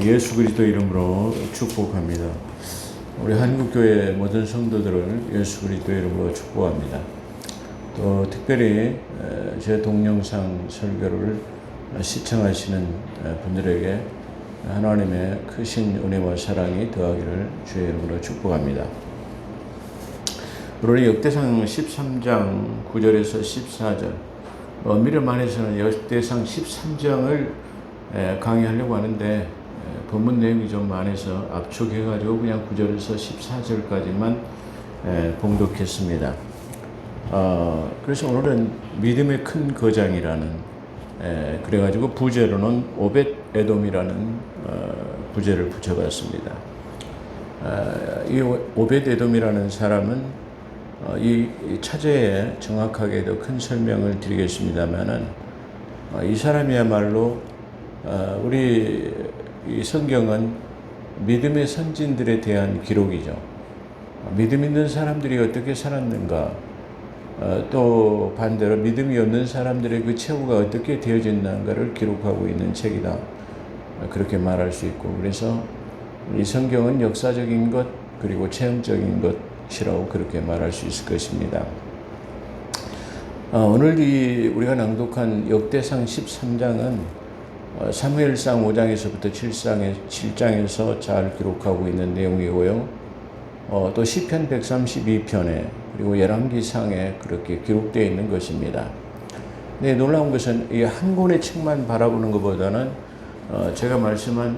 예수 그리스도 이름으로 축복합니다. 우리 한국교회 모든 성도들을 예수 그리스도 이름으로 축복합니다. 또 특별히 제 동영상 설교를 시청하시는 분들에게 하나님의 크신 은혜와 사랑이 더하기를 주의 이름으로 축복합니다. 오늘 역대상 13장 9절에서 14절, 엄밀히 말해서는 역대상 13장을 강의하려고 하는데 본문 내용이 좀 많아서 압축해가지고 그냥 9절에서 14절까지만 봉독했습니다. 그래서 오늘은 믿음의 큰 거장이라는, 그래가지고 부제로는 오벳 에돔이라는 부제를 붙여봤습니다. 이 오벳 에돔이라는 사람은 이 차제에 정확하게 더 큰 설명을 드리겠습니다만은, 이 사람이야말로 우리 이 성경은 믿음의 선진들에 대한 기록이죠. 믿음 있는 사람들이 어떻게 살았는가, 또 반대로 믿음이 없는 사람들의 그 최후가 어떻게 되어진다는가를 기록하고 있는 책이다, 그렇게 말할 수 있고, 그래서 이 성경은 역사적인 것 그리고 체험적인 것이라고 그렇게 말할 수 있을 것입니다. 오늘 우리가 낭독한 역대상 13장은 사무엘상 5장에서부터 7장에서 잘 기록하고 있는 내용이고요. 또 시편 132편에 그리고 열왕기상에 그렇게 기록되어 있는 것입니다. 네, 놀라운 것은 이 한 권의 책만 바라보는 것보다는 제가 말씀한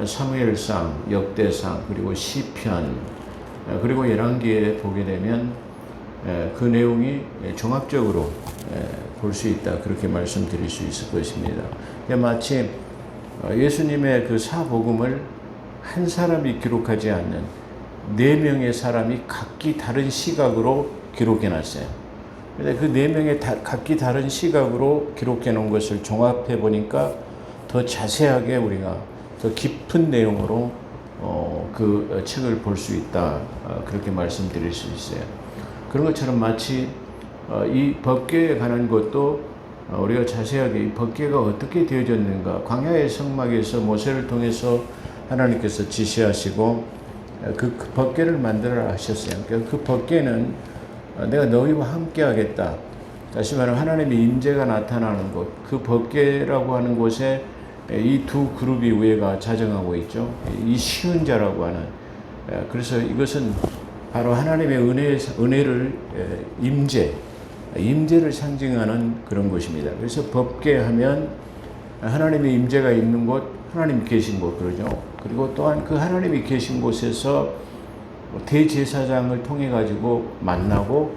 사무엘상, 역대상, 그리고 시편, 그리고 열왕기에 보게 되면 그 내용이 종합적으로 볼 수 있다, 그렇게 말씀드릴 수 있을 것입니다. 마치 예수님의 그 사복음을 한 사람이 기록하지 않는 4명의 사람이 각기 다른 시각으로 기록해 놨어요. 근데 그 4명의 각기 다른 시각으로 기록해 놓은 것을 종합해 보니까 더 자세하게 우리가 더 깊은 내용으로 그 책을 볼 수 있다, 그렇게 말씀드릴 수 있어요. 그런 것처럼 마치 이 법궤에 관한 것도 우리가 자세하게 이 법궤가 어떻게 되어졌는가, 광야의 성막에서 모세를 통해서 하나님께서 지시하시고 그 법궤를 만들어 하셨어요. 그 법궤는 내가 너희와 함께 하겠다, 다시 말하면 하나님의 임재가 나타나는 곳, 그 법궤라고 하는 곳에 이 두 그룹이 위에가 자정하고 있죠. 이 쉬운 자라고 하는, 그래서 이것은 바로 하나님의 은혜를 임재를 상징하는 그런 것입니다. 그래서 법궤 하면 하나님의 임재가 있는 곳, 하나님이 계신 곳, 그러죠. 그리고 또한 그 하나님이 계신 곳에서 대제사장을 통해 가지고 만나고,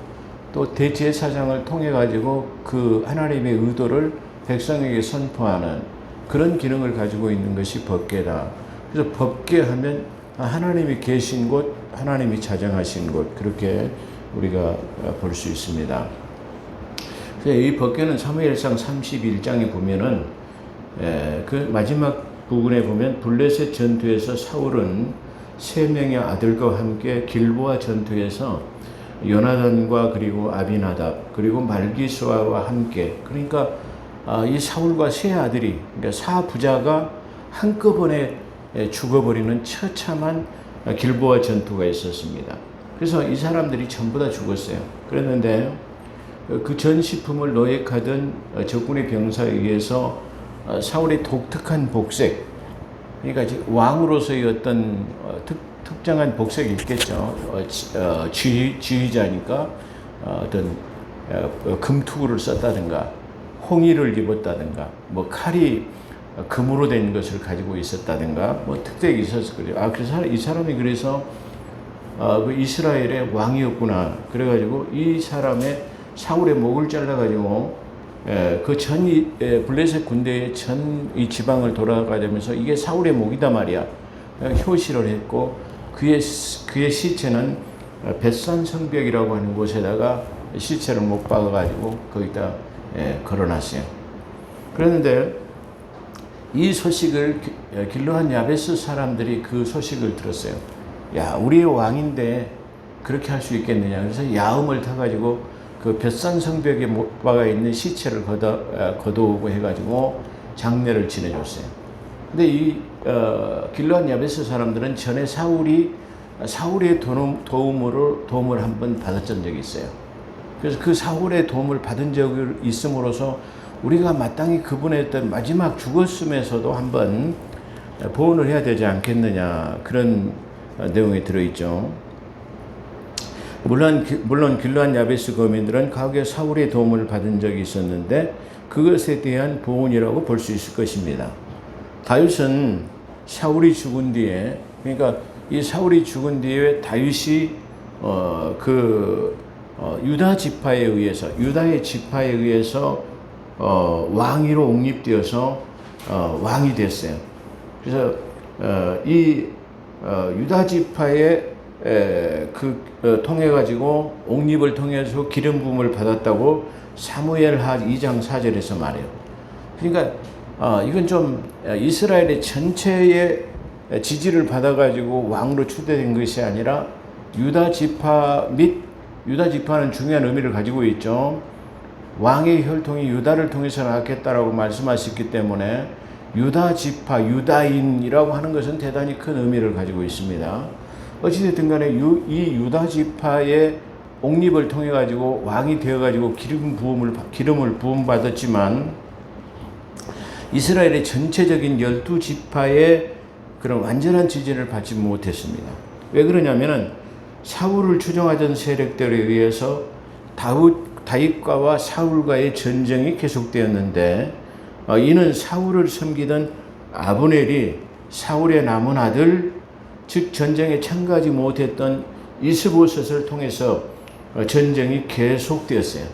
또 대제사장을 통해 가지고 그 하나님의 의도를 백성에게 선포하는 그런 기능을 가지고 있는 것이 법궤다. 그래서 법궤 하면 하나님이 계신 곳, 하나님이 자정하신 곳, 그렇게 우리가 볼 수 있습니다. 이 법궤는 사무엘상 31장에 보면은 그 마지막 부분에 보면 블레셋 전투에서 사울은 3명의 아들과 함께 길보아 전투에서 요나단과 그리고 아비나답 그리고 말기수아와 함께, 그러니까 이 사울과 3 아들이, 그러니까 4부자가 한꺼번에 죽어버리는 처참한 길보아 전투가 있었습니다. 그래서 이 사람들이 전부 다 죽었어요. 그랬는데 그 전시품을 노획하던 적군의 병사에 의해서 사울의 독특한 복색, 그러니까 왕으로서의 어떤 특정한 복색이 있겠죠. 지휘자니까 어떤 금투구를 썼다든가 홍의를 입었다든가, 뭐 칼이 금으로 된 것을 가지고 있었다든가, 뭐 특색이 있었을 거예요. 그래서 이 사람이 그래서 그 이스라엘의 왕이었구나, 그래가지고 이 사람의 사울의 목을 잘라가지고 그 블레셋 군대의 전 이 지방을 돌아가면서 이게 사울의 목이다 말이야, 효시를 했고, 그의 시체는 벳산 성벽이라고 하는 곳에다가 시체를 못 박아가지고 거기다 걸어놨어요. 그런데 이 소식을 길르한 야베스 사람들이 그 소식을 들었어요. 야, 우리의 왕인데 그렇게 할 수 있겠느냐. 그래서 야음을 타가지고 그 벳산 성벽에 못 박아 있는 시체를 걷어오고 해가지고 장례를 지내줬어요. 근데 이 길르앗 야베스 사람들은 전에 사울의 도움을 한번 받았던 적이 있어요. 그래서 그 사울의 도움을 받은 적이 있음으로써 우리가 마땅히 그분의 어떤 마지막 죽었음에서도 한번 보온을 해야 되지 않겠느냐, 그런 내용이 들어있죠. 물론 길르앗 야베스 거민들은 과거에 사울의 도움을 받은 적이 있었는데 그것에 대한 보온이라고 볼 수 있을 것입니다. 다윗은 사울이 죽은 뒤에, 그러니까 이 사울이 죽은 뒤에 다윗이 유다의 지파에 의해서 왕위로 옹립되어서 왕이 됐어요. 그래서 이 유다 지파의 통해 가지고 옹립을 통해서 기름 부음을 받았다고 사무엘하 2장 4절에서 말해요. 그러니까 이건 좀 이스라엘의 전체의 지지를 받아 가지고 왕으로 추대된 것이 아니라 유다 지파는 중요한 의미를 가지고 있죠. 왕의 혈통이 유다를 통해서 나왔겠다라고 말씀하셨기 때문에 유다 지파, 유다인이라고 하는 것은 대단히 큰 의미를 가지고 있습니다. 어찌됐든 간에 이 유다 지파의 옹립을 통해 가지고 왕이 되어 가지고 기름을 부음받았지만 이스라엘의 전체적인 12지파의 그런 완전한 지지를 받지 못했습니다. 왜 그러냐면은 사울을 추종하던 세력들에 의해서 다윗과와 사울과의 전쟁이 계속되었는데 이는 사울을 섬기던 아브넬이 사울의 남은 아들, 즉 전쟁에 참가하지 못했던 이스보셋을 통해서 전쟁이 계속되었어요.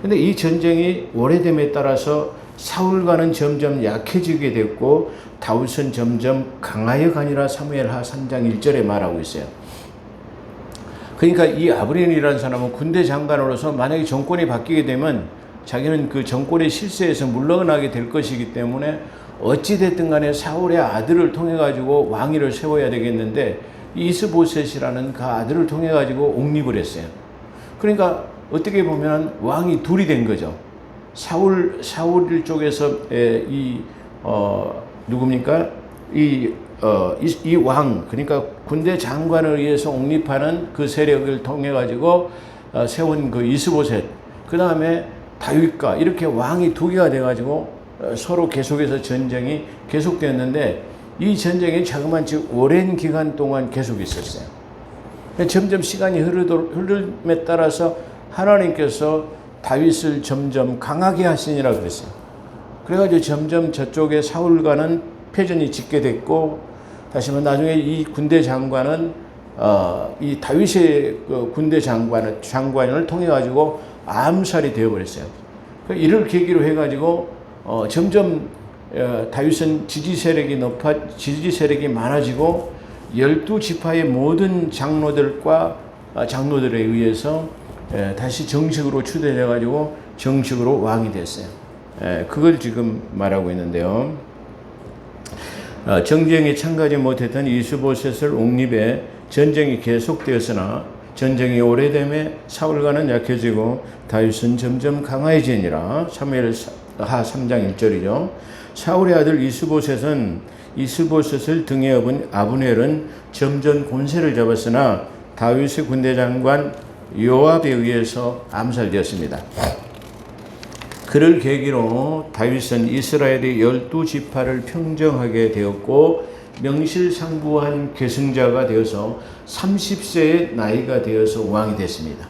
그런데 이 전쟁이 오래됨에 따라서 사울과는 점점 약해지게 됐고 다윗은 점점 강하여 가니라 사무엘하 3장 1절에 말하고 있어요. 그러니까 이 아브넬이라는 사람은 군대 장관으로서 만약에 정권이 바뀌게 되면 자기는 그 정권의 실세에서 물러나게 될 것이기 때문에 어찌됐든 간에 사울의 아들을 통해 가지고 왕위를 세워야 되겠는데 이스보셋이라는 그 아들을 통해 가지고 옹립을 했어요. 그러니까 어떻게 보면 왕이 둘이 된 거죠. 사울 쪽에서 누굽니까? 이 왕, 그러니까 군대 장관을 위해서 옹립하는 그 세력을 통해 가지고 세운 그 이스보셋, 그 다음에 다윗과 이렇게 왕이 두 개가 돼 가지고 서로 계속해서 전쟁이 계속되었는데 이 전쟁이 자그마치 오랜 기간 동안 계속 있었어요. 점점 시간이 흐름에 따라서 하나님께서 다윗을 점점 강하게 하시니라 그랬어요. 그래가지고 점점 저쪽에 사울과는 패전이 짙게 됐고, 다시 말해 나중에 이 군대 장관은 이 다윗의 군대 장관을 통해 가지고 암살이 되어버렸어요. 이를 계기로 해가지고 점점 다윗은 지지 세력이 많아지고 12지파의 모든 장로들에 의해서 다시 정식으로 추대돼 가지고 정식으로 왕이 됐어요. 그걸 지금 말하고 있는데요. 전쟁에 참가하지 못했던 이스보셋을 옹립해 전쟁이 계속되었으나 전쟁이 오래됨에 사울과는 약해지고 다윗은 점점 강해지니라. 사무엘하 3장 1절이죠. 사울의 아들 이스보셋을 등에 업은 아브넬은 점점 권세를 잡았으나 다윗의 군대 장관 요압에 의해서 암살되었습니다. 그를 계기로 다윗은 이스라엘의 12지파를 평정하게 되었고 명실상부한 계승자가 되어서 30세의 나이가 되어서 왕이 됐습니다.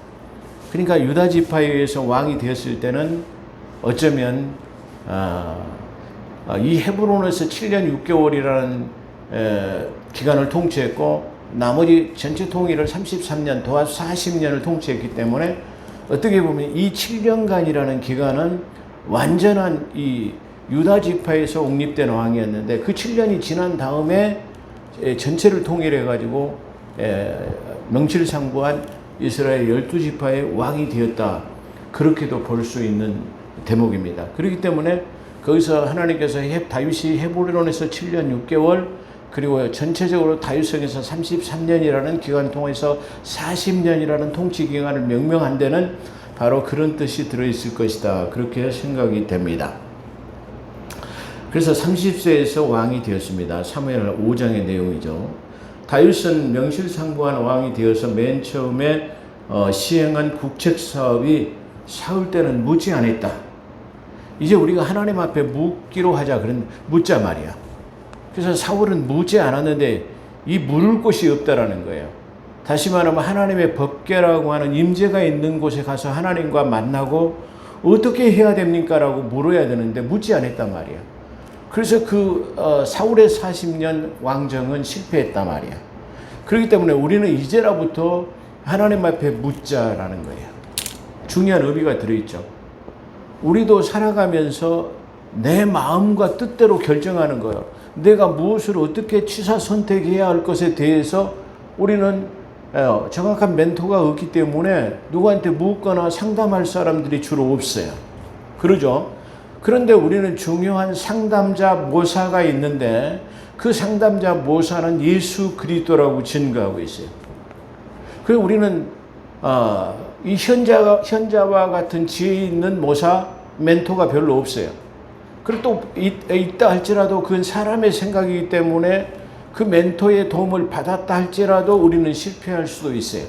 그러니까 유다 지파에 의해서 왕이 되었을 때는 어쩌면 이 헤브론에서 7년 6개월이라는 기간을 통치했고 나머지 전체 통일을 33년 도합 40년을 통치했기 때문에 어떻게 보면 이 7년간이라는 기간은 완전한 이 유다 지파에서 옹립된 왕이었는데 그 7년이 지난 다음에 전체를 통일해 가지고 명실상부한 이스라엘 12지파의 왕이 되었다. 그렇게도 볼 수 있는 대목입니다. 그렇기 때문에 거기서 하나님께서 다윗이 헤브론에서 7년 6개월 그리고 전체적으로 다윗성에서 33년이라는 기간 통해서 40년이라는 통치 기간을 명명한 데는 바로 그런 뜻이 들어있을 것이다. 그렇게 생각이 됩니다. 그래서 30세에서 왕이 되었습니다. 사무엘 5장의 내용이죠. 다윗은 명실상부한 왕이 되어서 맨 처음에 시행한 국책 사업이 사울 때는 묻지 않았다. 이제 우리가 하나님 앞에 묻기로 하자. 그런 묻자 말이야. 그래서 사울은 묻지 않았는데 이 물을 곳이 없다라는 거예요. 다시 말하면 하나님의 법궤라고 하는 임재가 있는 곳에 가서 하나님과 만나고 어떻게 해야 됩니까? 라고 물어야 되는데 묻지 않았단 말이야. 그래서 사울의 40년 왕정은 실패했단 말이야. 그렇기 때문에 우리는 이제라부터 하나님 앞에 묻자라는 거예요. 중요한 의미가 들어있죠. 우리도 살아가면서 내 마음과 뜻대로 결정하는 거예요. 내가 무엇을 어떻게 취사 선택해야 할 것에 대해서 우리는 정확한 멘토가 없기 때문에 누구한테 묻거나 상담할 사람들이 주로 없어요. 그러죠? 그런데 우리는 중요한 상담자 모사가 있는데 그 상담자 모사는 예수 그리스도라고 증거하고 있어요. 그리고 우리는 이 현자와 같은 지혜 있는 모사, 멘토가 별로 없어요. 그리고 또 있다 할지라도 그건 사람의 생각이기 때문에 그 멘토의 도움을 받았다 할지라도 우리는 실패할 수도 있어요.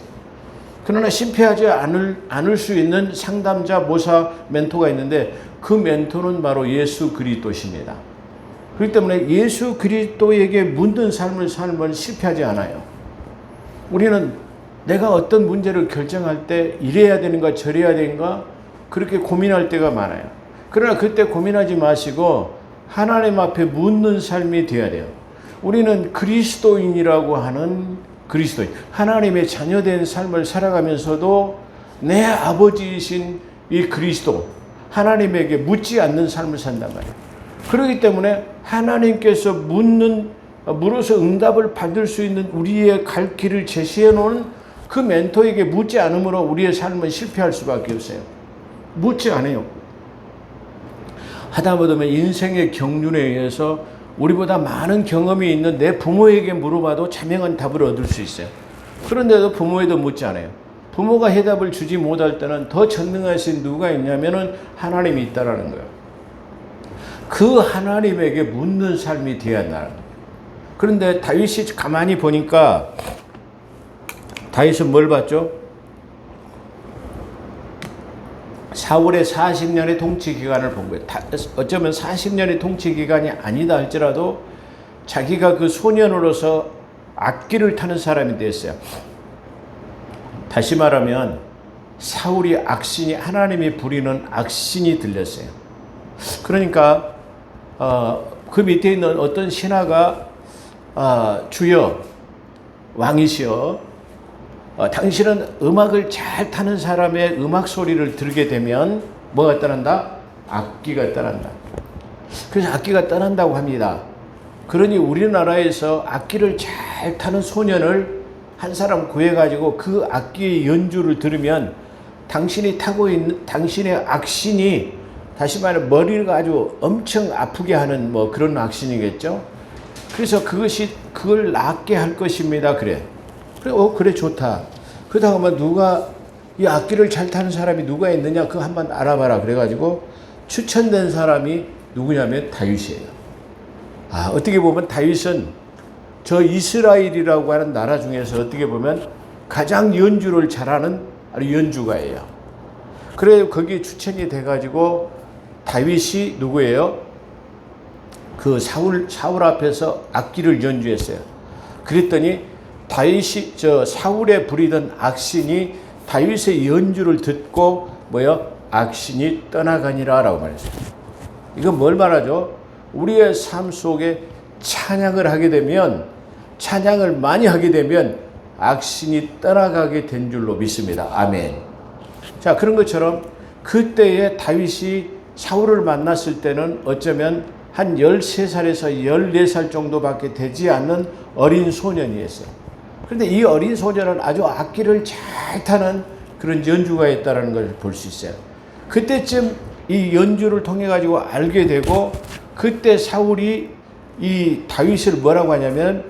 그러나 실패하지 않을 수 있는 상담자, 모사, 멘토가 있는데 그 멘토는 바로 예수 그리스도십니다. 그렇기 때문에 예수 그리스도에게 묻는 삶을 살면 실패하지 않아요. 우리는 내가 어떤 문제를 결정할 때 이래야 되는가 저래야 되는가 그렇게 고민할 때가 많아요. 그러나 그때 고민하지 마시고 하나님 앞에 묻는 삶이 되어야 돼요. 우리는 그리스도인이라고 하는 그리스도인, 하나님의 자녀된 삶을 살아가면서도 내 아버지이신 이 그리스도, 하나님에게 묻지 않는 삶을 산단 말이에요. 그렇기 때문에 하나님께서 물어서 응답을 받을 수 있는 우리의 갈 길을 제시해 놓은 그 멘토에게 묻지 않으므로 우리의 삶은 실패할 수밖에 없어요. 묻지 않아요. 하다못하면 인생의 경륜에 의해서 우리보다 많은 경험이 있는 내 부모에게 물어봐도 자명한 답을 얻을 수 있어요. 그런데도 부모에도 묻지 않아요. 부모가 해답을 주지 못할 때는 더 전능하신 누가 있냐면은 하나님이 있다라는 거예요. 그 하나님에게 묻는 삶이 되어야 한다는 거예요. 그런데 다윗이 가만히 보니까 다윗은 뭘 봤죠? 사울의 40년의 통치 기간을 본 거예요. 어쩌면 40년의 통치 기간이 아니다 할지라도 자기가 그 소년으로서 악기를 타는 사람이 됐어요. 다시 말하면 사울이 악신이 하나님이 부리는 악신이 들렸어요. 그러니까 그 밑에 있는 어떤 신하가 주여 왕이시여 당신은 음악을 잘 타는 사람의 음악 소리를 들게 되면 뭐가 떠난다? 악기가 떠난다. 그래서 악기가 떠난다고 합니다. 그러니 우리나라에서 악기를 잘 타는 소년을 한 사람 구해가지고 그 악기의 연주를 들으면 당신이 타고 있는 당신의 악신이 다시 말해 머리가 아주 엄청 아프게 하는 뭐 그런 악신이겠죠. 그래서 그걸 낫게 할 것입니다. 그래 좋다. 그러다가 뭐 누가 이 악기를 잘 타는 사람이 누가 있느냐 그거 한번 알아봐라. 그래가지고 추천된 사람이 누구냐면 다윗이에요. 어떻게 보면 다윗은 저 이스라엘이라고 하는 나라 중에서 어떻게 보면 가장 연주를 잘하는 연주가예요. 그래 거기에 추천이 돼가지고 다윗이 누구예요? 그 사울 앞에서 악기를 연주했어요. 그랬더니 다윗이 사울에 부리던 악신이 다윗의 연주를 듣고 악신이 떠나가니라라고 말했어요. 이건 뭘 말하죠? 우리의 삶 속에 찬양을 많이 하게 되면 악신이 떠나가게 된 줄로 믿습니다. 아멘. 자, 그런 것처럼 그때에 다윗이 사울을 만났을 때는 어쩌면 한 13살에서 14살 정도밖에 되지 않는 어린 소년이었어요. 그런데 이 어린 소년은 아주 악기를 잘 타는 그런 연주가였다는 걸 볼 수 있어요. 그때쯤 이 연주를 통해 가지고 알게 되고 그때 사울이 이 다윗을 뭐라고 하냐면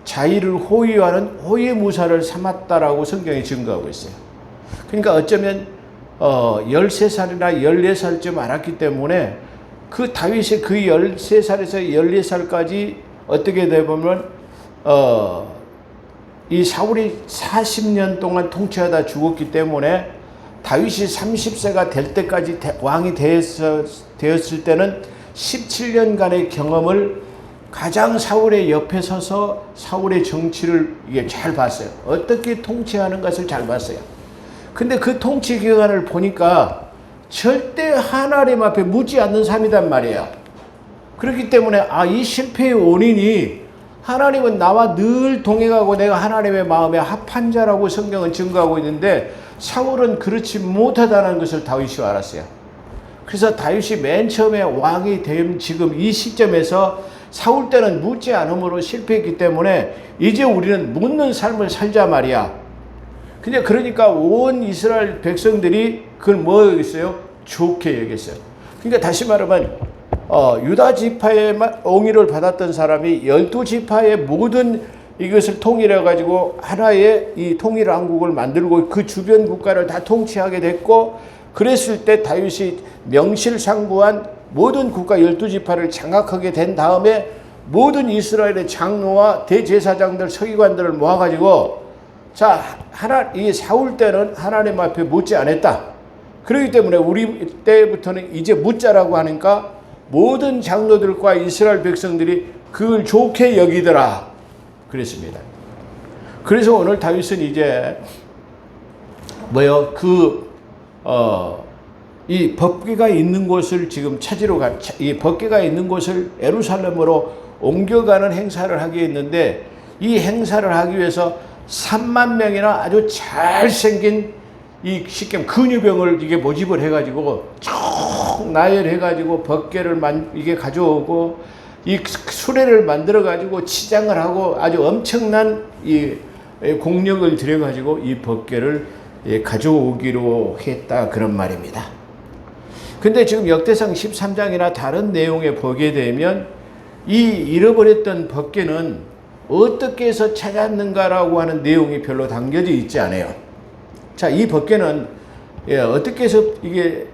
자의를 호위하는 호위무사를 삼았다라고 성경이 증거하고 있어요. 그러니까 어쩌면 13살이나 14살쯤 알았기 때문에 그 다윗이 그 13살에서 14살까지 어떻게 되보면 이 사울이 40년 동안 통치하다 죽었기 때문에 다윗이 30세가 될 때까지 왕이 되었을 때는 17년간의 경험을 가장 사울의 옆에 서서 사울의 정치를 이게 잘 봤어요. 어떻게 통치하는 것을 잘 봤어요. 근데 그 통치 기간을 보니까 절대 하나님 앞에 묻지 않는 삶이란 말이에요. 그렇기 때문에 이 실패의 원인이 하나님은 나와 늘 동행하고 내가 하나님의 마음에 합한 자라고 성경은 증거하고 있는데 사울은 그렇지 못하다는 것을 다윗이 알았어요. 그래서 다윗이 맨 처음에 왕이 된 지금 이 시점에서 사울 때는 묻지 않음으로 실패했기 때문에 이제 우리는 묻는 삶을 살자 말이야. 그러니까 온 이스라엘 백성들이 그걸 뭐 여겼어요? 좋게 여겼어요. 그러니까 다시 말하면 유다 지파의 옹의를 받았던 사람이 12지파의 모든 이것을 통일해 가지고 하나의 이 통일 왕국을 만들고 그 주변 국가를 다 통치하게 됐고, 그랬을 때 다윗이 명실상부한 모든 국가 12지파를 장악하게 된 다음에 모든 이스라엘의 장로와 대제사장들 서기관들을 모아 가지고 이 사울 때는 하나님 앞에 묻지 않았다. 그렇기 때문에 우리 때부터는 이제 묻자라고 하니까 모든 장로들과 이스라엘 백성들이 그걸 좋게 여기더라 그랬습니다. 그래서 오늘 다윗은 이제 이 법궤가 있는 곳을 지금 찾으러 이 법궤가 있는 곳을 예루살렘으로 옮겨가는 행사를 하게 했는데, 이 행사를 하기 위해서 3만 명이나 아주 잘생긴 이 식견 근유병을 이게 모집을 해가지고 쭉 나열해가지고 법궤를 이게 가져오고 이 수레를 만들어가지고 치장을 하고 아주 엄청난 이 공력을 들여가지고 이 법궤를 가져오기로 했다 그런 말입니다. 근데 지금 역대상 13장이나 다른 내용에 보게 되면 이 잃어버렸던 법궤는 어떻게 해서 찾았는가라고 하는 내용이 별로 담겨져 있지 않아요. 자, 이 법궤는 어떻게 해서 이게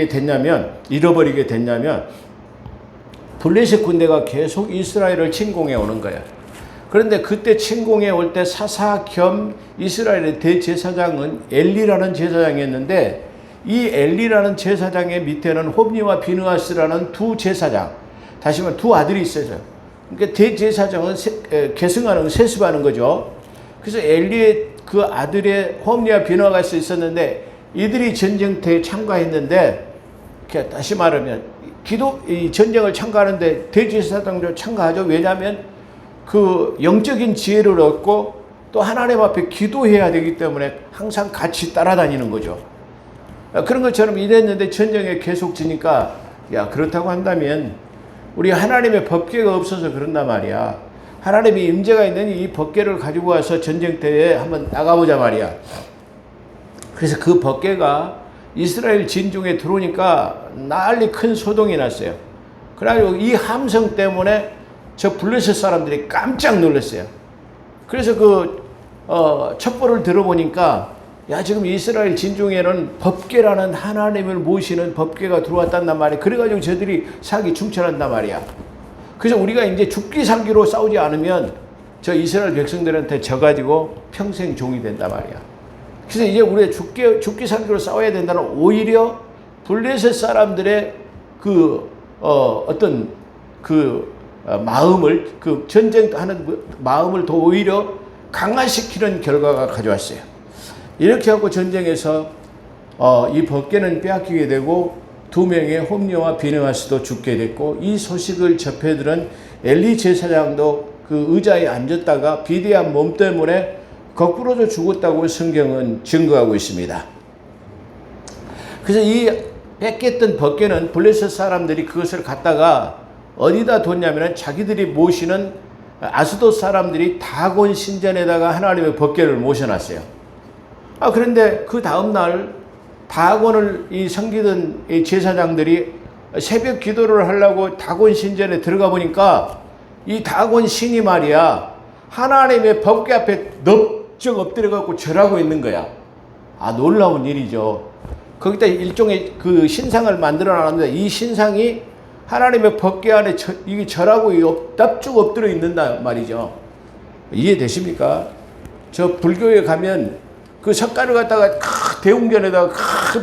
됐냐면, 잃어버리게 됐냐면, 블레셋 군대가 계속 이스라엘을 침공해 오는 거예요. 그런데 그때 침공해 올 때 사사 겸 이스라엘의 대제사장은 엘리라는 제사장이었는데, 이 엘리라는 제사장의 밑에는 홉니와 비느하스라는 두 제사장, 다시 말하면 두 아들이 있어요. 그러니까 대제사장은 계승하는, 세습하는 거죠. 그래서 엘리의 그 아들의 홉니와 비느하스가 있었는데, 이들이 전쟁터에 참가했는데, 다시 말하면 이 전쟁을 참가하는데 대제사장도 참가하죠. 왜냐하면 그 영적인 지혜를 얻고 또 하나님 앞에 기도해야 되기 때문에 항상 같이 따라다니는 거죠. 그런 것처럼 이랬는데 전쟁에 계속 지니까, 그렇다고 한다면 우리 하나님의 법궤가 없어서 그런단 말이야. 하나님의 임재가 있는 이 법궤를 가지고 와서 전쟁터에 한번 나가보자 말이야. 그래서 그 법궤가 이스라엘 진중에 들어오니까 난리 큰 소동이 났어요. 그래가지고 이 함성 때문에 저 블레셋 사람들이 깜짝 놀랐어요. 그래서 첩보를 들어보니까, 지금 이스라엘 진중에는 법궤라는 하나님을 모시는 법궤가 들어왔단 말이야. 그래가지고 저들이 사기 충천한단 말이야. 그래서 우리가 이제 죽기 살기로 싸우지 않으면 저 이스라엘 백성들한테 져가지고 평생 종이 된단 말이야. 그래서 이제 우리가 죽기 살기로 싸워야 된다는, 오히려 블레셋 사람들의 마음을, 전쟁하는 마음을 더 오히려 강화시키는 결과가 가져왔어요. 이렇게 하고 전쟁에서 이 법궤는 빼앗기게 되고 2명의 홈리와 비느하스도 죽게 됐고, 이 소식을 접해들은 엘리 제사장도 그 의자에 앉았다가 비대한 몸 때문에 거꾸로도 죽었다고 성경은 증거하고 있습니다. 그래서 이 뺏겼던 법궤는 블레셋 사람들이 그것을 갖다가 어디다 뒀냐면 자기들이 모시는 아스돗 사람들이 다곤 신전에다가 하나님의 법궤를 모셔놨어요. 그런데 그 다음날 다곤을 섬기던 이 제사장들이 새벽 기도를 하려고 다곤 신전에 들어가 보니까 이 다곤 신이 말이야, 하나님의 법궤 앞에 넙적 엎드려갖고 절하고 있는 거야. 놀라운 일이죠. 거기다 일종의 그 신상을 만들어 놨는데, 이 신상이 하나님의 법궤 안에 이게 절하고 납죽 엎드려 있는다 말이죠. 이해되십니까? 저 불교에 가면 그 석가를 갖다가 대웅전에다가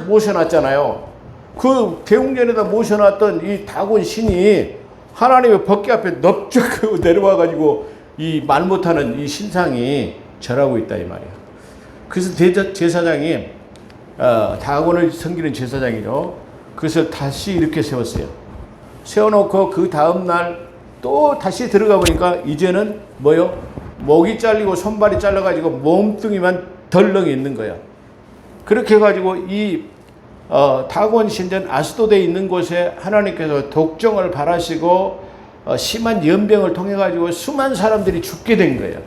모셔놨잖아요. 그 대웅전에다 모셔놨던 이 다곤 신이 하나님의 법궤 앞에 넙죽 내려와가지고 이 말 못하는 이 신상이 절하고 있다 이 말이야. 그래서 제사장이 다곤을 섬기는 제사장이죠. 그래서 다시 이렇게 세웠어요. 세워놓고 그 다음날 또 다시 들어가 보니까 이제는 뭐요? 목이 잘리고 손발이 잘라가지고 몸뚱이만 덜렁이 있는 거야. 그렇게 해가지고 이 다곤 신전 아스도드에 있는 곳에 하나님께서 독종을 발하시고 심한 연병을 통해 가지고 수많은 사람들이 죽게 된 거예요.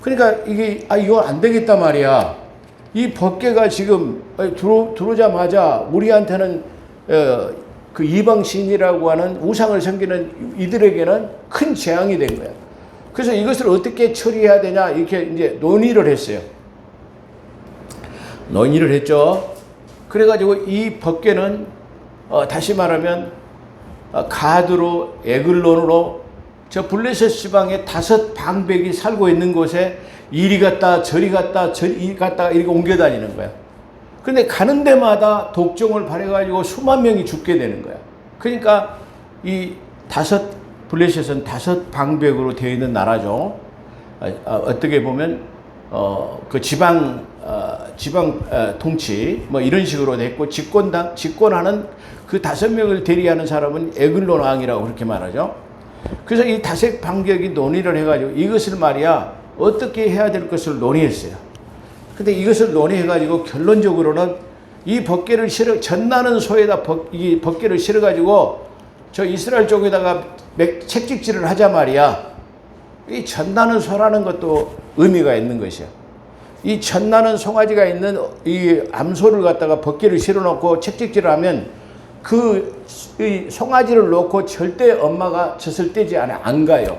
그러니까 이게 이거 안 되겠단 말이야. 이 법궤가 지금 들어오자마자 우리한테는 그 이방신이라고 하는 우상을 섬기는 이들에게는 큰 재앙이 된 거야. 그래서 이것을 어떻게 처리해야 되냐 이렇게 이제 논의를 했어요. 논의를 했죠. 그래가지고 이 법궤는 다시 말하면 가드로 에글론으로 저 블레셋 지방에 5 방백이 살고 있는 곳에 이리 갔다 저리 갔다 저리 갔다 이렇게 옮겨 다니는 거야. 근데 가는 데마다 독종을 발해가지고 수만 명이 죽게 되는 거야. 그러니까 이 블레셋은 5 방백으로 되어 있는 나라죠. 어떻게 보면 그 지방 통치 뭐 이런 식으로 됐고 집권하는 그 5명을 대리하는 사람은 에글론 왕이라고 그렇게 말하죠. 그래서 이 5 방백이 논의를 해가지고 이것을 말이야 어떻게 해야 될 것을 논의했어요. 근데 이것을 논의해가지고 결론적으로는 이 법궤를 전나는 소에다 이 법궤를 실어가지고 저 이스라엘 쪽에다가 책찍질을 하자 말이야. 이 전나는 소라는 것도 의미가 있는 것이야. 이 전나는 송아지가 있는 이 암소를 갖다가 법궤를 실어놓고 책찍질을 하면 이 송아지를 놓고 절대 엄마가 젖을 떼지 안 가요.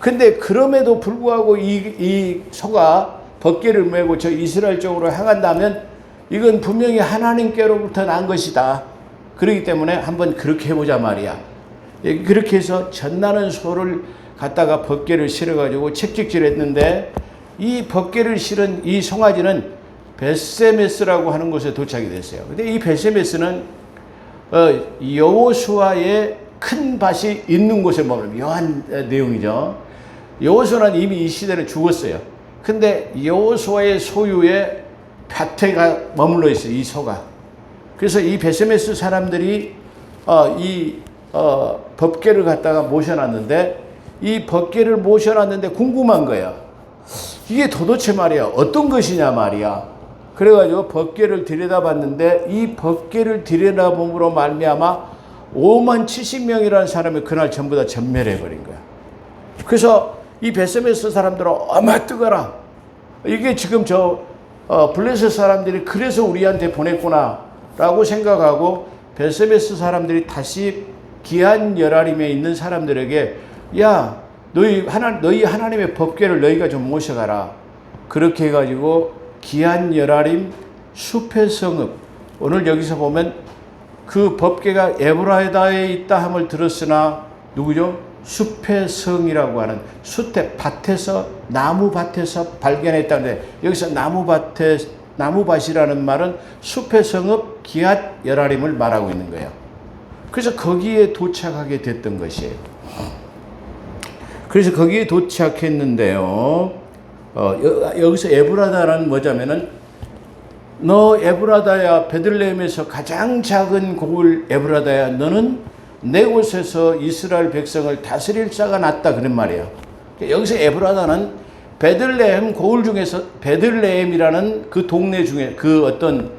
근데 그럼에도 불구하고 이 소가 법궤를 메고 저 이스라엘 쪽으로 향한다면 이건 분명히 하나님께로부터 난 것이다. 그렇기 때문에 한번 그렇게 해보자 말이야. 그렇게 해서 전나는 소를 갖다가 법궤를 실어가지고 책찍질했는데 이 법궤를 실은 이 송아지는 벳세메스라고 하는 곳에 도착이 됐어요. 근데 이 벳세메스는 여호수아의 큰 밭이 있는 곳에 머무는 묘한 내용이죠. 여호수아는 이미 이 시대는 죽었어요. 근데 여호수아의 소유의 밭에 머물러 있어요. 이 소가. 그래서 이 벳세메스 사람들이 이 법궤를 갖다가 모셔놨는데 이 법궤를 모셔놨는데 궁금한 거야. 이게 도대체 말이야 어떤 것이냐 말이야. 그래가지고 법궤를 들여다봤는데 이 법궤를 들여다봄으로 말미암아 57,000명이라는 사람이 그날 전부 다 전멸해버린 거야. 그래서 이 벳세메스 사람들은 어마 뜨거라. 이게 지금 블레셋 사람들이 그래서 우리한테 보냈구나 라고 생각하고 벳세메스 사람들이 다시 기한 여라림에 있는 사람들에게 야 너희 하나님의 법궤를 너희가 좀 모셔가라. 그렇게 해가지고 기한 여라림 숲의 성읍, 오늘 여기서 보면 그 법궤가 에브라다에 있다 함을 들었으나 누구죠? 숲의 성이라고 하는 밭에서 나무밭에서 발견했다는데 여기서 나무밭이라는 말은 숲의 성읍 기앗 여라림을 말하고 있는 거예요. 그래서 거기에 도착하게 됐던 것이에요. 그래서 거기에 도착했는데요. 여기서 에브라다는 뭐냐면은 너 에브라다야 베들레헴에서 가장 작은 고을 에브라다야 너는 내 곳에서 이스라엘 백성을 다스릴 자가 낫다 그런 말이에요. 여기서 에브라다는 베들레헴 고을 중에서 베들레헴이라는 그 동네 중에 그 어떤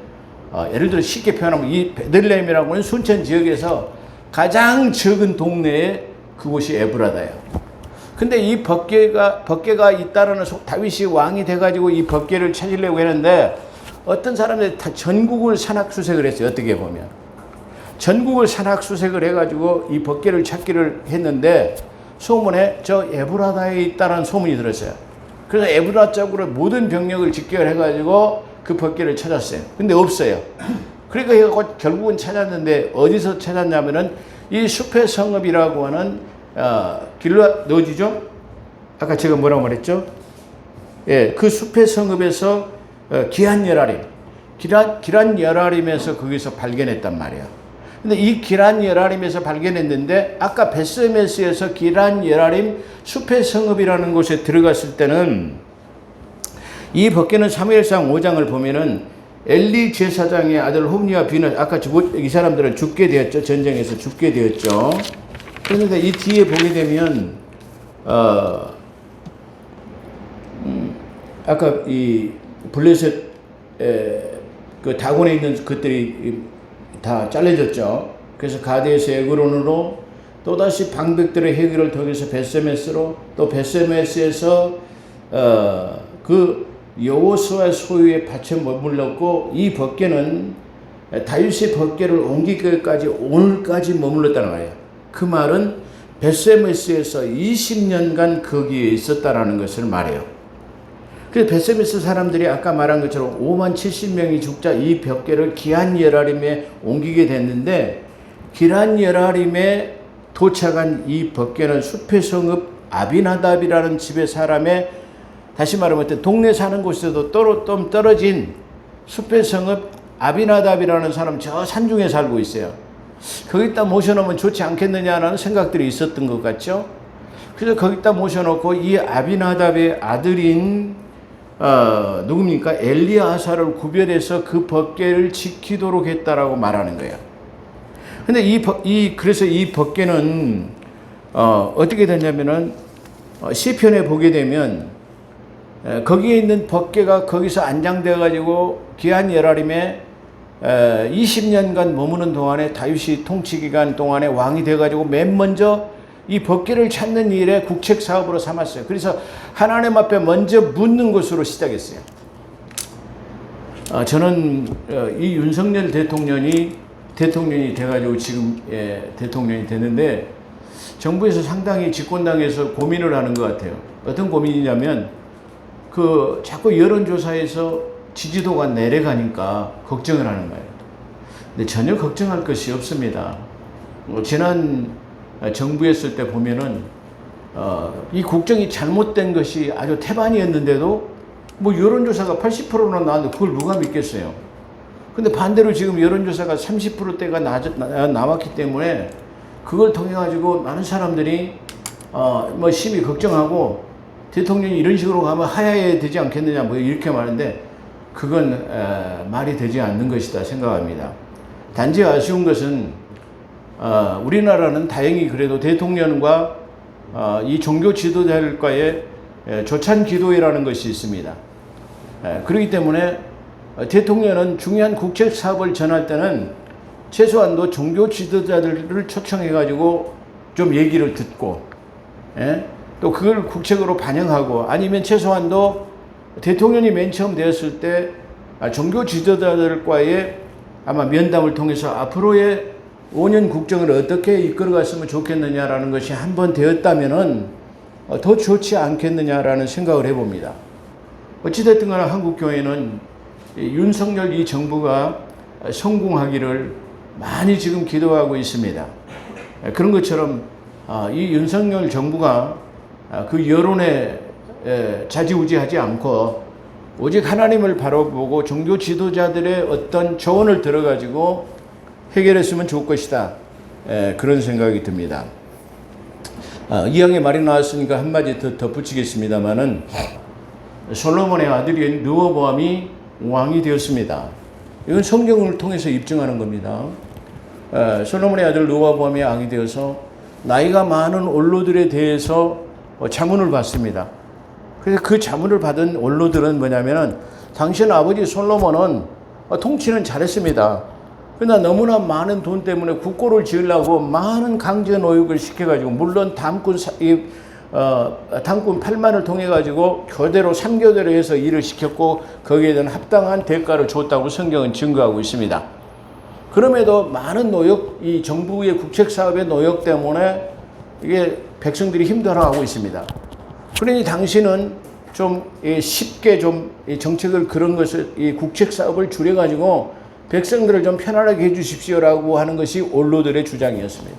예를 들어 쉽게 표현하면 이 베들레헴이라고 하는 순천 지역에서 가장 적은 동네에 그곳이 에브라다예요. 근데 이 법궤가 있다라는 다윗이 왕이 돼가지고 이 법궤를 찾으려고 했는데 어떤 사람들이 다 전국을 산악수색을 했어요. 어떻게 보면 전국을 산악수색을 해가지고 이 법궤를 찾기를 했는데 소문에 저 에브라다에 있다라는 소문이 들었어요. 그래서 에브라 쪽으로 모든 병력을 집결 해가지고 그 법궤를 찾았어요. 근데 없어요. 그러니까 결국은 찾았는데 어디서 찾았냐면은 이 숲의 성읍이라고 하는 길라 넣어지죠? 아까 제가 뭐라고 말했죠? 예, 그 숲의 성읍에서 기한 여라림, 기란 여라림에서 거기서 발견했단 말이에요. 근데 이 기란 여라림에서 발견했는데 아까 베스메스에서 기란 여라림 숲의 성읍이라는 곳에 들어갔을 때는 이 벗개는 사무엘상 5장을 보면은 엘리 제사장의 아들 홈니와 비는 아까 이 사람들은 죽게 되었죠. 전쟁에서 죽게 되었죠. 그런데 이 뒤에 보게 되면 아까 이 블레셋 그 다곤에 있는 것들이 다 잘려졌죠. 그래서 가데에서 에그론으로 또다시 방백들의 해결을 통해서 베세메스로 또 베세메스에서 그 여호수아 소유의 밭에 머물렀고 이 벗개는 다윗의 벗개를 옮기기까지 오늘까지 머물렀다는 거예요. 그 말은 베세메스에서 20년간 거기에 있었다라는 것을 말해요. 그래서 베세메스 사람들이 아까 말한 것처럼 5만 70명이 죽자 이 벗개를 기한 여라림에 옮기게 됐는데 기란 여라림에 도착한 이 벗개는 숲의 성읍 아비나답이라는 집의 사람의 다시 말하면 동네 사는 곳에서도 좀 떨어진 숲의 성읍 아비나답이라는 사람 저 산중에 살고 있어요. 거기다 모셔놓으면 좋지 않겠느냐라는 생각들이 있었던 것 같죠. 그래서 거기다 모셔놓고 이 아비나답의 아들인 누굽니까? 엘리아사를 구별해서 그 벗개를 지키도록 했다라고 말하는 거예요. 근데 그래서 이 벗개는 어떻게 되냐면은 시편에 보게 되면 거기에 있는 벗개가 거기서 안장되어 가지고 기한 여라림에 20년간 머무는 동안에 다윗이 통치 기간 동안에 왕이 되어 가지고 맨 먼저 이 벗개를 찾는 일에 국책 사업으로 삼았어요. 그래서 하나님 앞에 먼저 묻는 것으로 시작했어요. 저는 이 윤석열 대통령이 돼가지고 지금 대통령이 됐는데 정부에서 상당히 집권당에서 고민을 하는 것 같아요. 어떤 고민이냐면 자꾸 여론조사에서 지지도가 내려가니까 걱정을 하는 거예요. 근데 전혀 걱정할 것이 없습니다. 지난 정부에 있을 때 보면은 이 국정이 잘못된 것이 아주 태반이었는데도 뭐 여론조사가 80%나 나왔는데 그걸 누가 믿겠어요. 근데 반대로 지금 여론조사가 30%대가 남았기 때문에 그걸 통해 가지고 많은 사람들이 뭐 심히 걱정하고 대통령이 이런 식으로 가면 하야해야 되지 않겠느냐 뭐 이렇게 말하는데 그건 말이 되지 않는 것이다 생각합니다. 단지 아쉬운 것은 우리나라는 다행히 그래도 대통령과 이 종교 지도자들과의 조찬 기도회라는 것이 있습니다. 그렇기 때문에 대통령은 중요한 국책 사업을 전할 때는 최소한도 종교 지도자들을 초청해 가지고 좀 얘기를 듣고 또 그걸 국책으로 반영하고 아니면 최소한도 대통령이 맨 처음 되었을 때 종교 지도자들과의 아마 면담을 통해서 앞으로의 5년 국정을 어떻게 이끌어갔으면 좋겠느냐라는 것이 한번 되었다면은 더 좋지 않겠느냐라는 생각을 해봅니다. 어찌됐든 간에 한국교회는 윤석열 이 정부가 성공하기를 많이 지금 기도하고 있습니다. 그런 것처럼 이 윤석열 정부가 그 여론에 좌지우지하지 않고 오직 하나님을 바라보고 종교 지도자들의 어떤 조언을 들어가지고 해결했으면 좋을 것이다. 그런 생각이 듭니다. 이왕에 말이 나왔으니까 한마디 더 덧붙이겠습니다만은 솔로몬의 아들인 르호보암이 왕이 되었습니다. 이건 성경을 통해서 입증하는 겁니다. 솔로몬의 아들 르호보암이 왕이 되어서 나이가 많은 원로들에 대해서 자문을 받습니다. 그래서 그 자문을 받은 원로들은 뭐냐면은 당신 아버지 솔로몬은 통치는 잘했습니다. 그러나 너무나 많은 돈 때문에 국고를 지으려고 많은 강제 노역을 시켜가지고 물론 담군 8만을 통해가지고 교대로 3교대로 해서 일을 시켰고 거기에 대한 합당한 대가를 줬다고 성경은 증거하고 있습니다. 그럼에도 많은 노역, 이 정부의 국책사업의 노역 때문에 이게 백성들이 힘들어하고 있습니다. 그러니 당신은 좀 쉽게 좀 정책을 그런 것을 이 국책사업을 줄여가지고 백성들을 좀 편안하게 해주십시오라고 하는 것이 원로들의 주장이었습니다.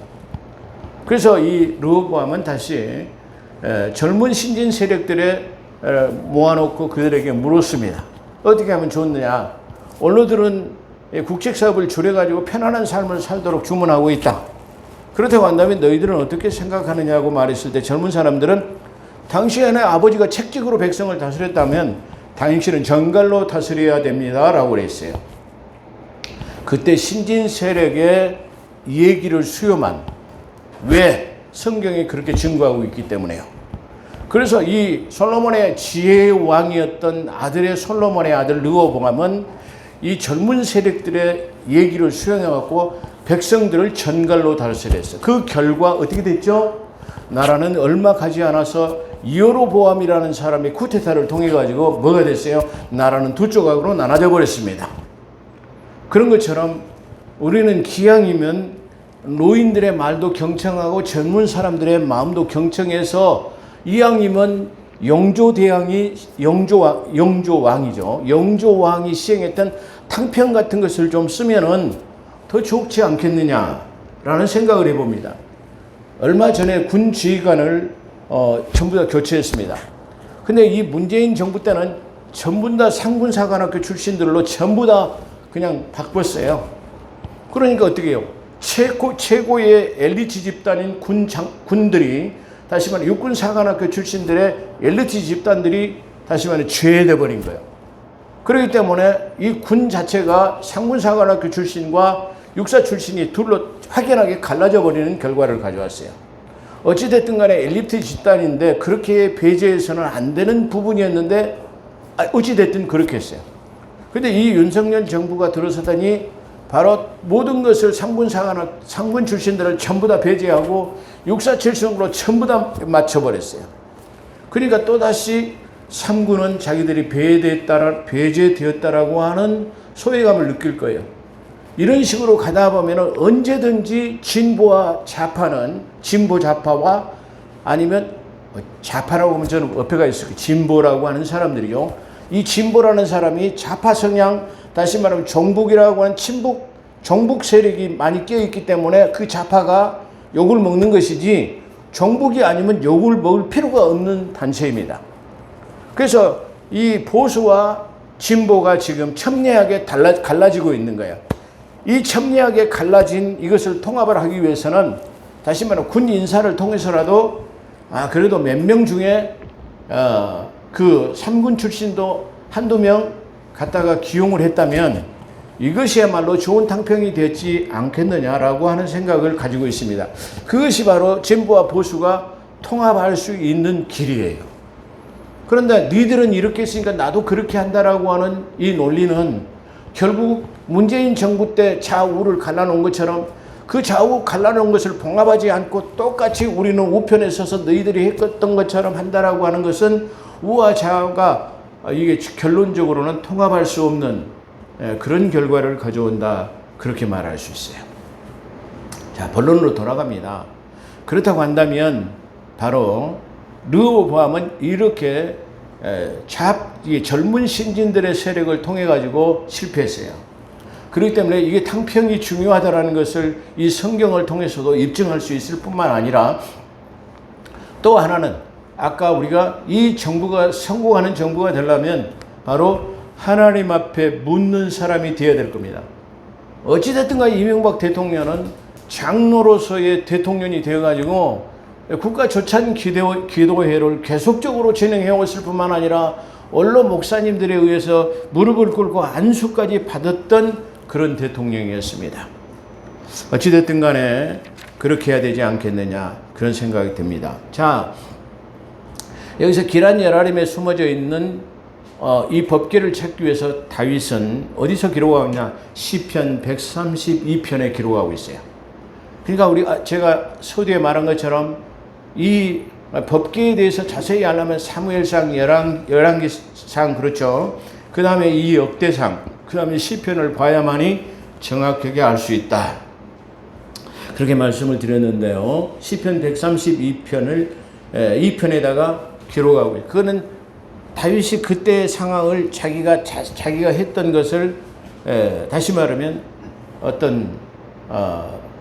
그래서 이 르호보암은 다시 젊은 신진 세력들에 모아놓고 그들에게 물었습니다. 어떻게 하면 좋느냐? 원로들은 국책 사업을 줄여가지고 편안한 삶을 살도록 주문하고 있다. 그렇다고 한다면 너희들은 어떻게 생각하느냐고 말했을 때 젊은 사람들은 당시에는 아버지가 책직으로 백성을 다스렸다면 당신은 정갈로 다스려야 됩니다 라고 그랬어요. 그때 신진 세력의 얘기를 수용한, 왜? 성경이 그렇게 증거하고 있기 때문에요. 그래서 이 솔로몬의 지혜의 왕이었던 아들의 솔로몬의 아들 르호보암은 이 젊은 세력들의 얘기를 수용해갖고 백성들을 전갈로 다스렸어요. 그 결과 어떻게 됐죠? 나라는 얼마 가지 않아서 여로보암이라는 사람이 쿠데타를 통해 가지고 뭐가 됐어요? 나라는 두 조각으로 나눠져 버렸습니다. 그런 것처럼 우리는 기왕이면 노인들의 말도 경청하고 젊은 사람들의 마음도 경청해서 이왕이면 영조왕이죠. 영조왕이 시행했던 탕평 같은 것을 좀 쓰면은 더 좋지 않겠느냐라는 생각을 해봅니다. 얼마 전에 군 지휘관을 전부 다 교체했습니다. 근데 이 문재인 정부 때는 전부 다 상군사관학교 출신들로 전부 다 그냥 바꿨어요. 그러니까 어떻게 해요? 최고의 엘리트 집단인 군들이, 다시 말해 육군사관학교 출신들의 엘리트 집단들이 다시 말해 죄돼 버린 거예요. 그렇기 때문에 이 군 자체가 상군사관학교 출신과 육사 출신이 둘로 확연하게 갈라져 버리는 결과를 가져왔어요. 어찌됐든 간에 엘리트 집단인데 그렇게 배제해서는 안 되는 부분이었는데 어찌됐든 그렇게 했어요. 근데 이 윤석열 정부가 들어서더니 바로 모든 것을 상군 출신들을 전부 다 배제하고 육사 출신으로 전부 다 맞춰버렸어요. 그러니까 또다시 3군은 자기들이 배제되었다라고 하는 소외감을 느낄 거예요. 이런 식으로 가다 보면 언제든지 진보와 좌파는, 진보 좌파와 아니면 좌파라고 하면 저는 어폐가 있어요. 진보라고 하는 사람들이요. 이 진보라는 사람이 좌파 성향, 다시 말하면 종북이라고 하는 종북 세력이 많이 끼어있기 때문에 그 좌파가 욕을 먹는 것이지 종북이 아니면 욕을 먹을 필요가 없는 단체입니다. 그래서 이 보수와 진보가 지금 첨예하게 갈라지고 있는 거예요. 이 첨예하게 갈라진 이것을 통합을 하기 위해서는 다시 말하면 군 인사를 통해서라도 그래도 몇 명 중에 그 3군 출신도 한두 명 갖다가 기용을 했다면 이것이야말로 좋은 탕평이 되지 않겠느냐라고 하는 생각을 가지고 있습니다. 그것이 바로 진보와 보수가 통합할 수 있는 길이에요. 그런데 너희들은 이렇게 했으니까 나도 그렇게 한다라고 하는 이 논리는 결국 문재인 정부 때 좌우를 갈라놓은 것처럼 그 좌우 갈라놓은 것을 봉합하지 않고 똑같이 우리는 우편에 서서 너희들이 했던 것처럼 한다라고 하는 것은 우와 좌우가 이게 결론적으로는 통합할 수 없는 그런 결과를 가져온다, 그렇게 말할 수 있어요. 자, 본론으로 돌아갑니다. 그렇다고 한다면 바로 르호보암은 이렇게 젊은 신진들의 세력을 통해 가지고 실패했어요. 그렇기 때문에 이게 탕평이 중요하다라는 것을 이 성경을 통해서도 입증할 수 있을 뿐만 아니라 또 하나는 아까 우리가 이 정부가 성공하는 정부가 되려면 바로 하나님 앞에 묻는 사람이 되어야 될 겁니다. 어찌됐든 간에 이명박 대통령은 장로로서의 대통령이 되어가지고 국가 조찬 기도회를 계속적으로 진행해왔을 뿐만 아니라 언론 목사님들에 의해서 무릎을 꿇고 안수까지 받았던 그런 대통령이었습니다. 어찌됐든 간에 그렇게 해야 되지 않겠느냐, 그런 생각이 듭니다. 자, 여기서 기란 여라림에 숨어져 있는 이 법궤를 찾기 위해서 다윗은 어디서 기록하고 있냐? 시편 132편에 기록하고 있어요. 그러니까 제가 서두에 말한 것처럼 이 법궤에 대해서 자세히 알려면 사무엘상, 열왕기상, 그렇죠. 그 다음에 이 역대상, 그 다음에 시편을 봐야만이 정확하게 알 수 있다, 그렇게 말씀을 드렸는데요. 시편 132편을 2편에다가 기록하고 있어요. 그거는 다윗이 그때의 상황을 자기가 했던 것을 다시 말하면 어떤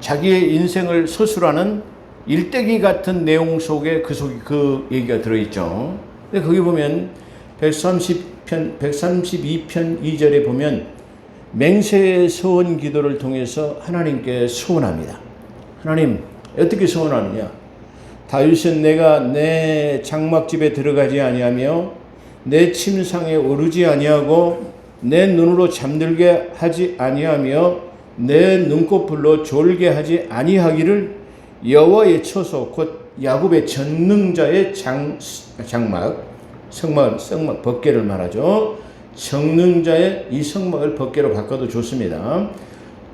자기의 인생을 서술하는 일대기 같은 내용 속에 그 얘기가 들어있죠. 근데 거기 보면 132편 2절에 보면 맹세의 서원 기도를 통해서 하나님께 소원합니다. 하나님, 어떻게 소원하느냐? 다윗은 내가 내 장막집에 들어가지 아니하며 내 침상에 오르지 아니하고 내 눈으로 잠들게 하지 아니하며 내 눈꺼풀로 졸게 하지 아니하기를 여호와의 처소 곧 야곱의 전능자의 장막 성막 법궤를 말하죠. 전능자의 이 성막을 법궤로 바꿔도 좋습니다.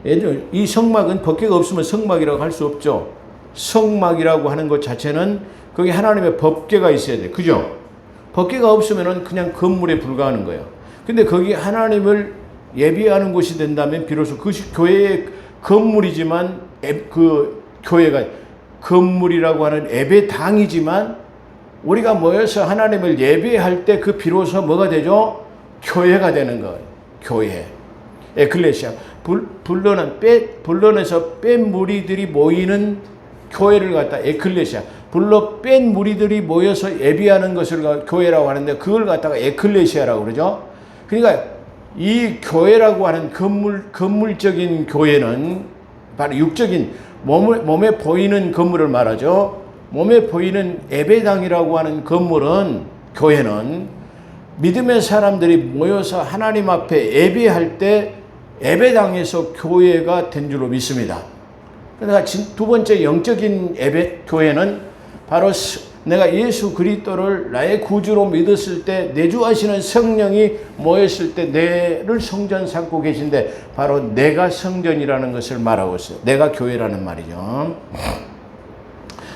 이 성막은 법궤가 없으면 성막이라고 할 수 없죠. 성막이라고 하는 것 자체는 거기 하나님의 법궤가 있어야 돼. 그죠? 법궤가 없으면 그냥 건물에 불과하는 거예요. 근데 거기 하나님을 예비하는 곳이 된다면 비로소 그것이 교회의 건물이지만 그 교회가 건물이라고 하는 예배당이지만 우리가 모여서 하나님을 예배할 때 그 비로소 뭐가 되죠? 교회가 되는 거예요. 교회. 에클레시아. 불론에서 뺀 무리들이 모이는 교회를 갖다 에클레시아. 불러 뺀 무리들이 모여서 예배하는 것을 교회라고 하는데 그걸 갖다가 에클레시아라고 그러죠. 그러니까 이 교회라고 하는 건물적인 교회는 바로 육적인 몸에 보이는 건물을 말하죠. 몸에 보이는 예배당이라고 하는 건물은 교회는 믿음의 사람들이 모여서 하나님 앞에 예배할 때 예배당에서 교회가 된 줄로 믿습니다. 그러니까 두 번째 영적인 교회는 바로 내가 예수 그리스도를 나의 구주로 믿었을 때 내주하시는 성령이 모였을 때 내를 성전 삼고 계신데 바로 내가 성전이라는 것을 말하고 있어요. 내가 교회라는 말이죠.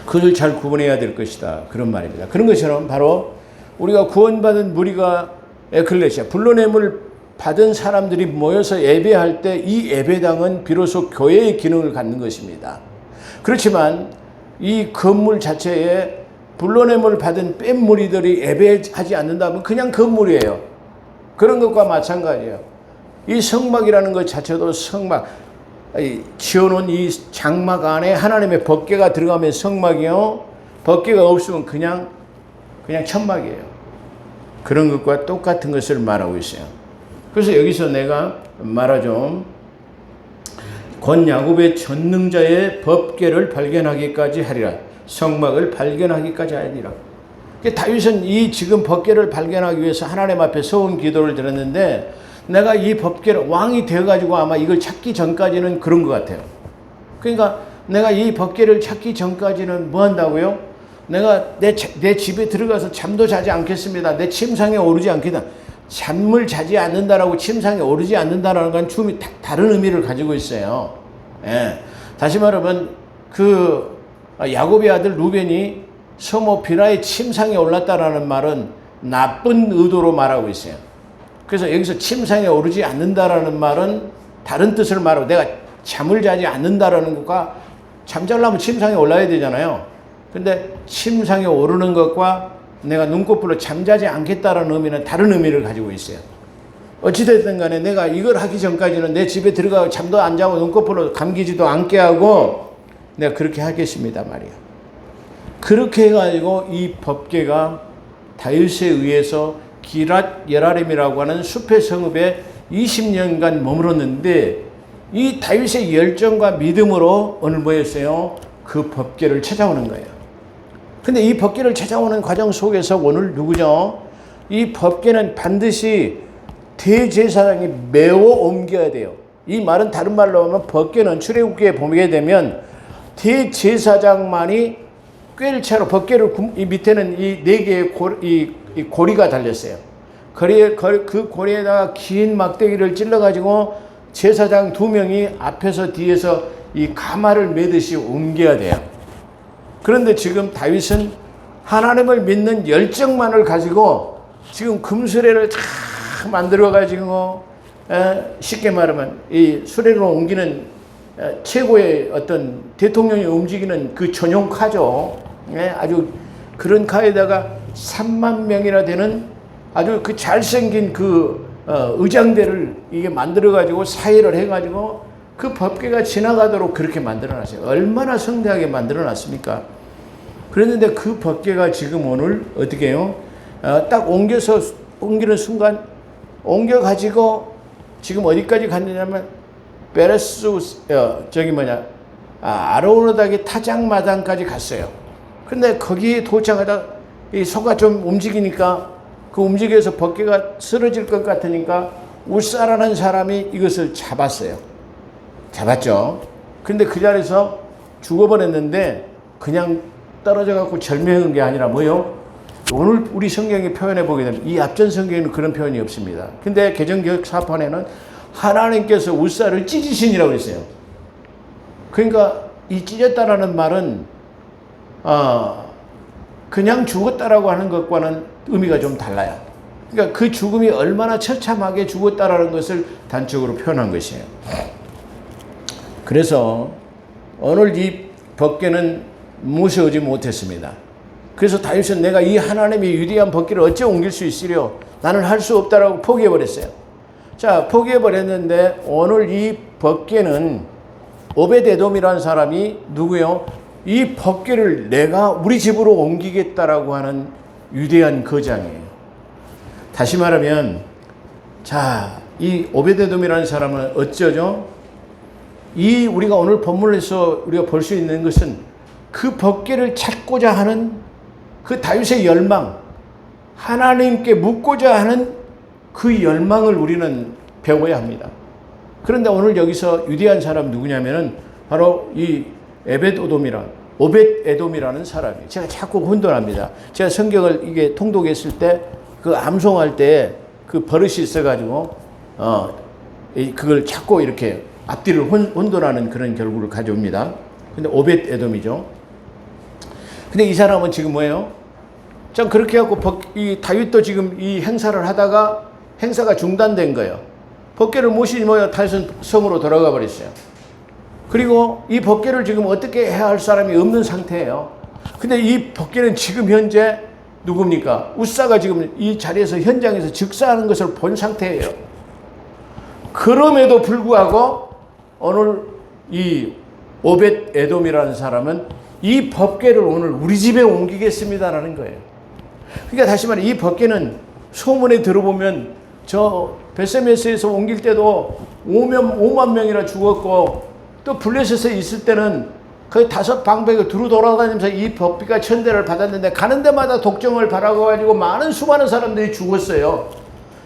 그를 잘 구분해야 될 것이다. 그런 말입니다. 그런 것처럼 바로 우리가 구원받은 무리가 에클레시아, 불러냄을 받은 사람들이 모여서 예배할 때 이 예배당은 비로소 교회의 기능을 갖는 것입니다. 그렇지만 이 건물 자체에 불러냄을 받은 뺀 무리들이 예배하지 않는다면 그냥 건물이에요. 그런 것과 마찬가지예요. 이 성막이라는 것 자체도 성막, 지어놓은 이 장막 안에 하나님의 법궤가 들어가면 성막이요. 법궤가 없으면 그냥 천막이에요. 그런 것과 똑같은 것을 말하고 있어요. 그래서 여기서 내가 말하죠. 곧 야곱의 전능자의 법궤를 발견하기까지 하리라. 성막을 발견하기까지 하리라. 다윗은 이 지금 법궤를 발견하기 위해서 하나님 앞에 서원 기도를 드렸는데 내가 이 법궤를 왕이 되어가지고 아마 이걸 찾기 전까지는 그런 것 같아요. 그러니까 내가 이 법궤를 찾기 전까지는 뭐 한다고요? 내가 내 집에 들어가서 잠도 자지 않겠습니다. 내 침상에 오르지 않겠다. 잠을 자지 않는다라고 침상에 오르지 않는다라는 건 좀 다른 의미를 가지고 있어요. 예. 다시 말하면 야곱의 아들 루벤이 서모 비라의 침상에 올랐다라는 말은 나쁜 의도로 말하고 있어요. 그래서 여기서 침상에 오르지 않는다라는 말은 다른 뜻을 말하고 내가 잠을 자지 않는다라는 것과 잠자려면 침상에 올라야 되잖아요. 근데 침상에 오르는 것과 내가 눈꺼풀로 잠자지 않겠다라는 의미는 다른 의미를 가지고 있어요. 어찌됐든 간에 내가 이걸 하기 전까지는 내 집에 들어가고 잠도 안 자고 눈꺼풀로 감기지도 않게 하고 내가 그렇게 하겠습니다 말이야. 그렇게 해가지고 이 법궤가 다윗에 의해서 기랏 예라림이라고 하는 숲의 성읍에 20년간 머물렀는데 이 다윗의 열정과 믿음으로 오늘 뭐였어요? 그 법궤를 찾아오는 거예요. 근데 이 법궤를 찾아오는 과정 속에서 오늘 누구죠? 이 법궤는 반드시 대제사장이 메워 옮겨야 돼요. 이 말은 다른 말로 하면 법궤는 출애굽기에 보게 되면 대제사장만이 꾀를 차로 법궤를 이 밑에는 이 네 개의 고리가 달렸어요. 그 고리에다가 긴 막대기를 찔러가지고 제사장 2명이 앞에서 뒤에서 이 가마를 매듯이 옮겨야 돼요. 그런데 지금 다윗은 하나님을 믿는 열정만을 가지고 지금 금수레를 다 만들어가지고 쉽게 말하면 이 수레로 옮기는 최고의 어떤 대통령이 움직이는 그 전용 카죠. 아주 그런 카에다가 3만 명이나 되는 아주 그 잘생긴 그 의장대를 이게 만들어가지고 사회를 해가지고 그 법궤가 지나가도록 그렇게 만들어놨어요. 얼마나 성대하게 만들어놨습니까? 그랬는데 그 법궤가 지금 오늘 어떻게 해요? 딱 옮기는 순간 옮겨가지고 지금 어디까지 갔느냐면 베레스 아로노다기 타작마당까지 갔어요. 근데 거기 도착하다 이 소가 좀 움직이니까 그 움직여서 법궤가 쓰러질 것 같으니까 우사라는 사람이 이것을 잡았어요. 잡았죠. 근데 그 자리에서 죽어버렸는데 그냥 떨어져 갖고 절명한 게 아니라 뭐요? 오늘 우리 성경에 표현해 보게 되면 이 앞전 성경에는 그런 표현이 없습니다. 근데 개정개혁 사판에는 하나님께서 우사를 찢으시니라고 했어요. 그러니까 이 찢었다라는 말은 그냥 죽었다라고 하는 것과는 의미가 좀 달라요. 그러니까 그 죽음이 얼마나 처참하게 죽었다라는 것을 단적으로 표현한 것이에요. 그래서 오늘 이 법궤는 모셔오지 못했습니다. 그래서 다윗은 내가 이 하나님의 위대한 법궤를 어찌 옮길 수 있으려 나는 할 수 없다라고 포기해버렸어요. 자, 포기해버렸는데 오늘 이 법궤는 오벳에돔이라는 사람이 누구요? 이 법궤를 내가 우리 집으로 옮기겠다라고 하는 위대한 거장이에요. 다시 말하면 자, 이 오벳에돔이라는 사람은 어쩌죠? 이 우리가 오늘 본문에서 우리가 볼 수 있는 것은 그 법궤를 찾고자 하는 그 다윗의 열망, 하나님께 묻고자 하는 그 열망을 우리는 배워야 합니다. 그런데 오늘 여기서 위대한 사람 누구냐면은 바로 이 오벳에돔이라는 사람이에요. 제가 자꾸 혼돈합니다. 제가 성경을 이게 통독했을 때 그 암송할 때 그 버릇이 있어가지고 그걸 자꾸 이렇게 앞뒤를 혼돈하는 그런 결과를 가져옵니다. 근데 오벳에돔이죠. 근데 이 사람은 지금 뭐예요? 참 그렇게 하고 이 다윗도 지금 이 행사를 하다가 행사가 중단된 거예요. 법궤를 모시니 뭐예요? 다윗은 성으로 돌아가 버렸어요. 그리고 이 법궤를 지금 어떻게 해야 할 사람이 없는 상태예요. 근데 이 법궤는 지금 현재 누굽니까? 우사가 지금 이 자리에서 현장에서 즉사하는 것을 본 상태예요. 그럼에도 불구하고 오늘 이 오벳에돔이라는 사람은 이 법궤를 오늘 우리 집에 옮기겠습니다라는 거예요. 그러니까 다시 말해 이 법궤는 소문에 들어보면 저 베세메스에서 옮길 때도 5만 명이나 죽었고 또 블레셋에 있을 때는 거의 5 방백을 두루 돌아다니면서 이 법궤가 천대를 받았는데 가는 데마다 독점을 받아가지고 많은 수많은 사람들이 죽었어요.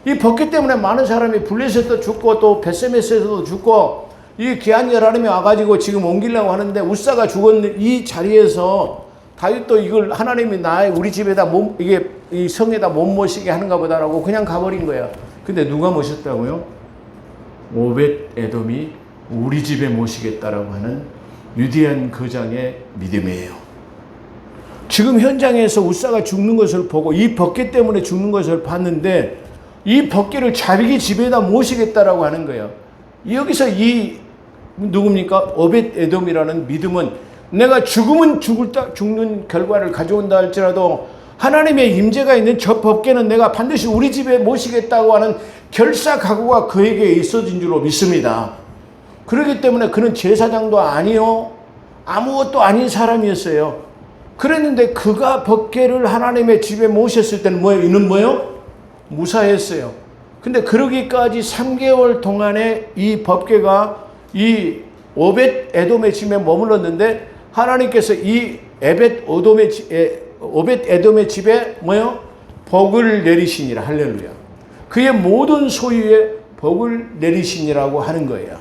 이 법궤 때문에 많은 사람이 블레셋도 죽고 또 베세메스에서도 죽고 이 귀한 열하님이 와가지고 지금 옮기려고 하는데 우사가 죽었는 이 자리에서 다윗도 이걸 하나님이 우리 집에다 이게 이 성에다 못 모시게 하는가 보다라고 그냥 가버린 거예요. 근데 누가 모셨다고요? 오벳에돔이 우리 집에 모시겠다라고 하는 위대한 거장의 믿음이에요. 지금 현장에서 우사가 죽는 것을 보고 이 법궤 때문에 죽는 것을 봤는데 이 법궤를 자기 집에다 모시겠다라고 하는 거예요. 여기서 이 누굽니까? 오벳에돔이라는 믿음은 내가 죽으면 죽는 결과를 가져온다 할지라도 하나님의 임재가 있는 저 법궤는 내가 반드시 우리 집에 모시겠다고 하는 결사각오가 그에게 있어진 줄로 믿습니다. 그렇기 때문에 그는 제사장도 아니요 아무것도 아닌 사람이었어요. 그랬는데 그가 법궤를 하나님의 집에 모셨을 때는 뭐예요? 이는 뭐예요? 무사했어요. 근데 그러기까지 3개월 동안에 이 법궤가 이 오벳에돔의 집에 머물렀는데 하나님께서 이 오벳에돔의 집에 뭐요? 복을 내리시니라. 할렐루야. 그의 모든 소유에 복을 내리시니라고 하는 거예요.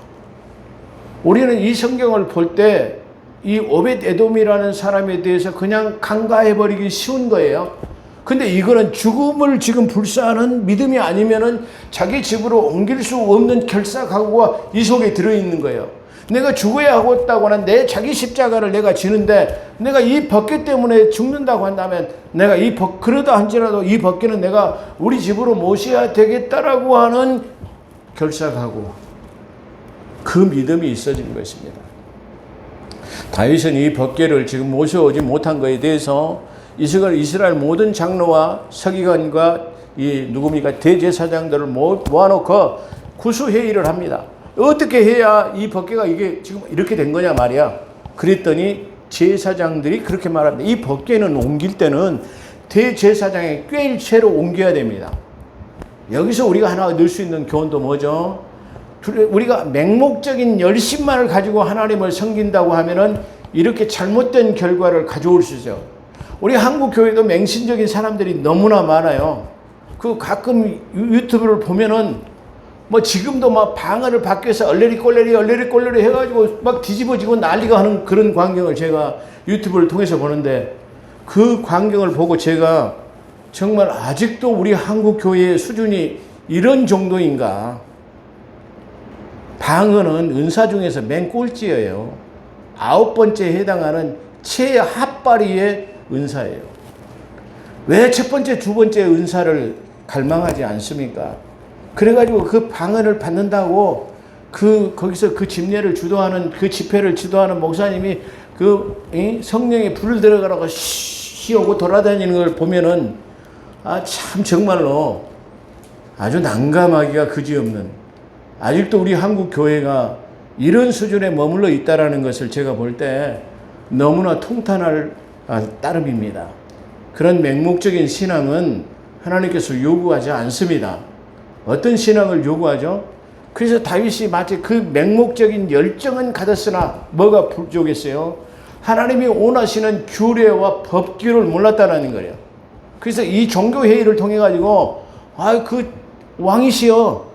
우리는 이 성경을 볼 때 이 오벳에돔이라는 사람에 대해서 그냥 간과해버리기 쉬운 거예요. 근데 이거는 죽음을 지금 불사하는 믿음이 아니면은 자기 집으로 옮길 수 없는 결사각오가 이 속에 들어있는 거예요. 내가 죽어야 하겠다고 하는 내 자기 십자가를 내가 지는데 내가 이 법궤 때문에 죽는다고 한다면 내가 그러다 한지라도 이 법궤는 내가 우리 집으로 모셔야 되겠다라고 하는 결사각오, 그 믿음이 있어진 것입니다. 다윗은 이 법궤를 지금 모셔오지 못한 것에 대해서 이스라엘 모든 장로와 서기관과 이 누굽니까 대제사장들을 모아놓고 구수회의를 합니다. 어떻게 해야 이 법궤가 이게 지금 이렇게 된 거냐 말이야. 그랬더니 제사장들이 그렇게 말합니다. 이 법궤는 옮길 때는 대제사장의 꿰일채로 옮겨야 됩니다. 여기서 우리가 하나 넣을 수 있는 교훈도 뭐죠? 우리가 맹목적인 열심만을 가지고 하나님을 섬긴다고 하면은 이렇게 잘못된 결과를 가져올 수 있어요. 우리 한국 교회도 맹신적인 사람들이 너무나 많아요. 그 가끔 유튜브를 보면은 뭐 지금도 막 방언을 밖에서 얼레리 꼴레리 해가지고 막 뒤집어지고 난리가 하는 그런 광경을 제가 유튜브를 통해서 보는데, 그 광경을 보고 제가 정말 아직도 우리 한국 교회의 수준이 이런 정도인가. 방언은 은사 중에서 맨 꼴찌예요. 9번째에 해당하는 최하바리의 은사예요. 왜 첫 번째, 두 번째 은사를 갈망하지 않습니까? 그래가지고 그 방언을 받는다고 거기서 그 집례를 주도하는, 그 집회를 주도하는 목사님이 성령의 불을 들어가라고 쉬오고 돌아다니는 걸 보면은 참 정말로 아주 난감하기가 그지없는, 아직도 우리 한국 교회가 이런 수준에 머물러 있다라는 것을 제가 볼 때 너무나 통탄할 따름입니다. 그런 맹목적인 신앙은 하나님께서 요구하지 않습니다. 어떤 신앙을 요구하죠? 그래서 다윗이 마치 그 맹목적인 열정은 가졌으나 뭐가 부족했어요? 하나님이 원하시는 규례와 법규를 몰랐다는 거예요. 그래서 이 종교회의를 통해 가지고 그 왕이시여,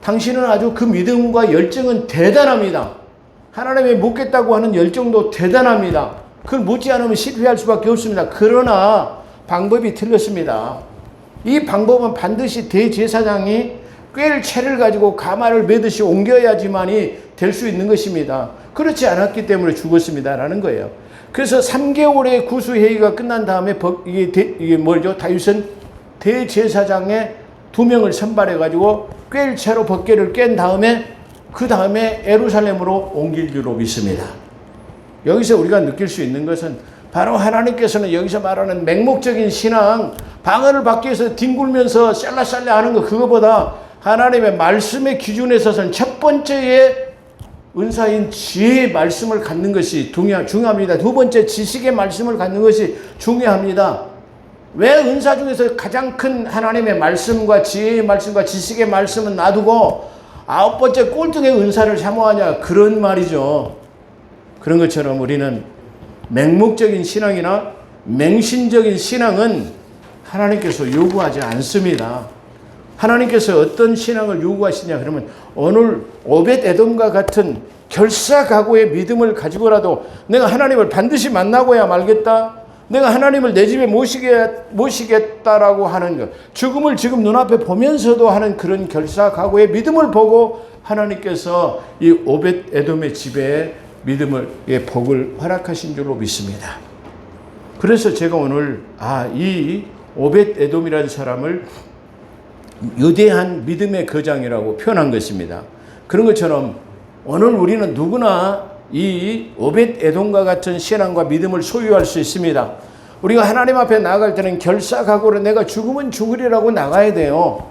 당신은 아주 그 믿음과 열정은 대단합니다. 하나님이 묻겠다고 하는 열정도 대단합니다. 그걸 묻지 않으면 실패할 수밖에 없습니다. 그러나 방법이 틀렸습니다. 이 방법은 반드시 대제사장이 꿰일채를 가지고 가마를 매듯이 옮겨야지만이 될 수 있는 것입니다. 그렇지 않았기 때문에 죽었습니다라는 거예요. 그래서 3개월의 구수회의가 끝난 다음에 다윗은 대제사장의 2명을 선발해 가지고 꿰일채로 법궤를 깬 다음에 그 다음에 예루살렘으로 옮길 줄로 믿습니다. 여기서 우리가 느낄 수 있는 것은 바로 하나님께서는 여기서 말하는 맹목적인 신앙, 방언을 받기 위해서 뒹굴면서 쌀라쌀라 하는 것, 그거보다 하나님의 말씀의 기준에 서서는 첫 번째의 은사인 지혜의 말씀을 갖는 것이 중요합니다. 두 번째, 지식의 말씀을 갖는 것이 중요합니다. 왜 은사 중에서 가장 큰 하나님의 말씀과 지혜의 말씀과 지식의 말씀은 놔두고 9번째 꼴등의 은사를 사모하냐, 그런 말이죠. 그런 것처럼 우리는 맹목적인 신앙이나 맹신적인 신앙은 하나님께서 요구하지 않습니다. 하나님께서 어떤 신앙을 요구하시냐 그러면, 오늘 오벳에돔과 같은 결사각오의 믿음을 가지고라도 내가 하나님을 반드시 만나고야 말겠다, 내가 하나님을 내 집에 모시겠다라고 하는 것, 죽음을 지금 눈앞에 보면서도 하는 그런 결사각오의 믿음을 보고 하나님께서 이 오벳에돔의 집에 복을 허락하신 줄로 믿습니다. 그래서 제가 오늘 이 오벳에돔이라는 사람을 유대한 믿음의 거장이라고 표현한 것입니다. 그런 것처럼 오늘 우리는 누구나 이 오벳에돔과 같은 신앙과 믿음을 소유할 수 있습니다. 우리가 하나님 앞에 나아갈 때는 결사각오로 내가 죽으면 죽으리라고 나가야 돼요.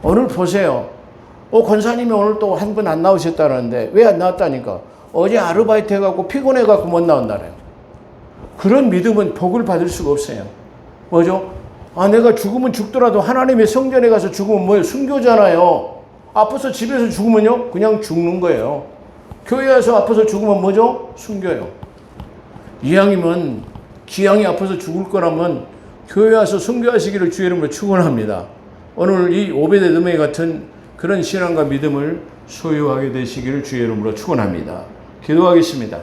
오늘 보세요. 권사님이 오늘 또 한 분 안 나오셨다는데 왜 안 나왔다니까? 어제 아르바이트 해갖고 피곤해갖고 못 나온다네요. 그런 믿음은 복을 받을 수가 없어요. 뭐죠? 내가 죽으면 죽더라도 하나님의 성전에 가서 죽으면 뭐예요? 순교잖아요. 아파서 집에서 죽으면요? 그냥 죽는 거예요. 교회 와서 아파서 죽으면 뭐죠? 순교요. 이왕이면 기왕이 아파서 죽을 거라면 교회 와서 순교하시기를 주의 이름으로 축원합니다. 오늘 이 오벳에돔 같은 그런 신앙과 믿음을 소유하게 되시기를 주의 이름으로 축원합니다. 기도하겠습니다.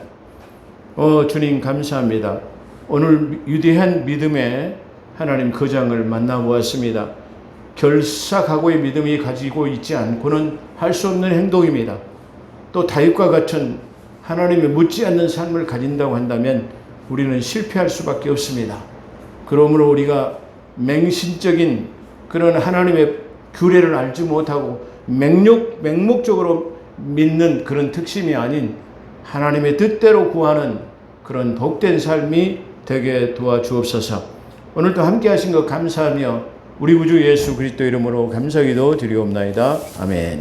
주님 감사합니다. 오늘 위대한 믿음의 하나님 거장을 만나보았습니다. 결사각오의 믿음이 가지고 있지 않고는 할 수 없는 행동입니다. 또 다윗과 같은 하나님의 묻지 않는 삶을 가진다고 한다면 우리는 실패할 수밖에 없습니다. 그러므로 우리가 맹신적인 그런 하나님의 규례를 알지 못하고 맹목적으로 믿는 그런 특심이 아닌 하나님의 뜻대로 구하는 그런 복된 삶이 되게 도와주옵소서. 오늘도 함께 하신 것 감사하며 우리 구주 예수 그리스도 이름으로 감사기도 드리옵나이다. 아멘.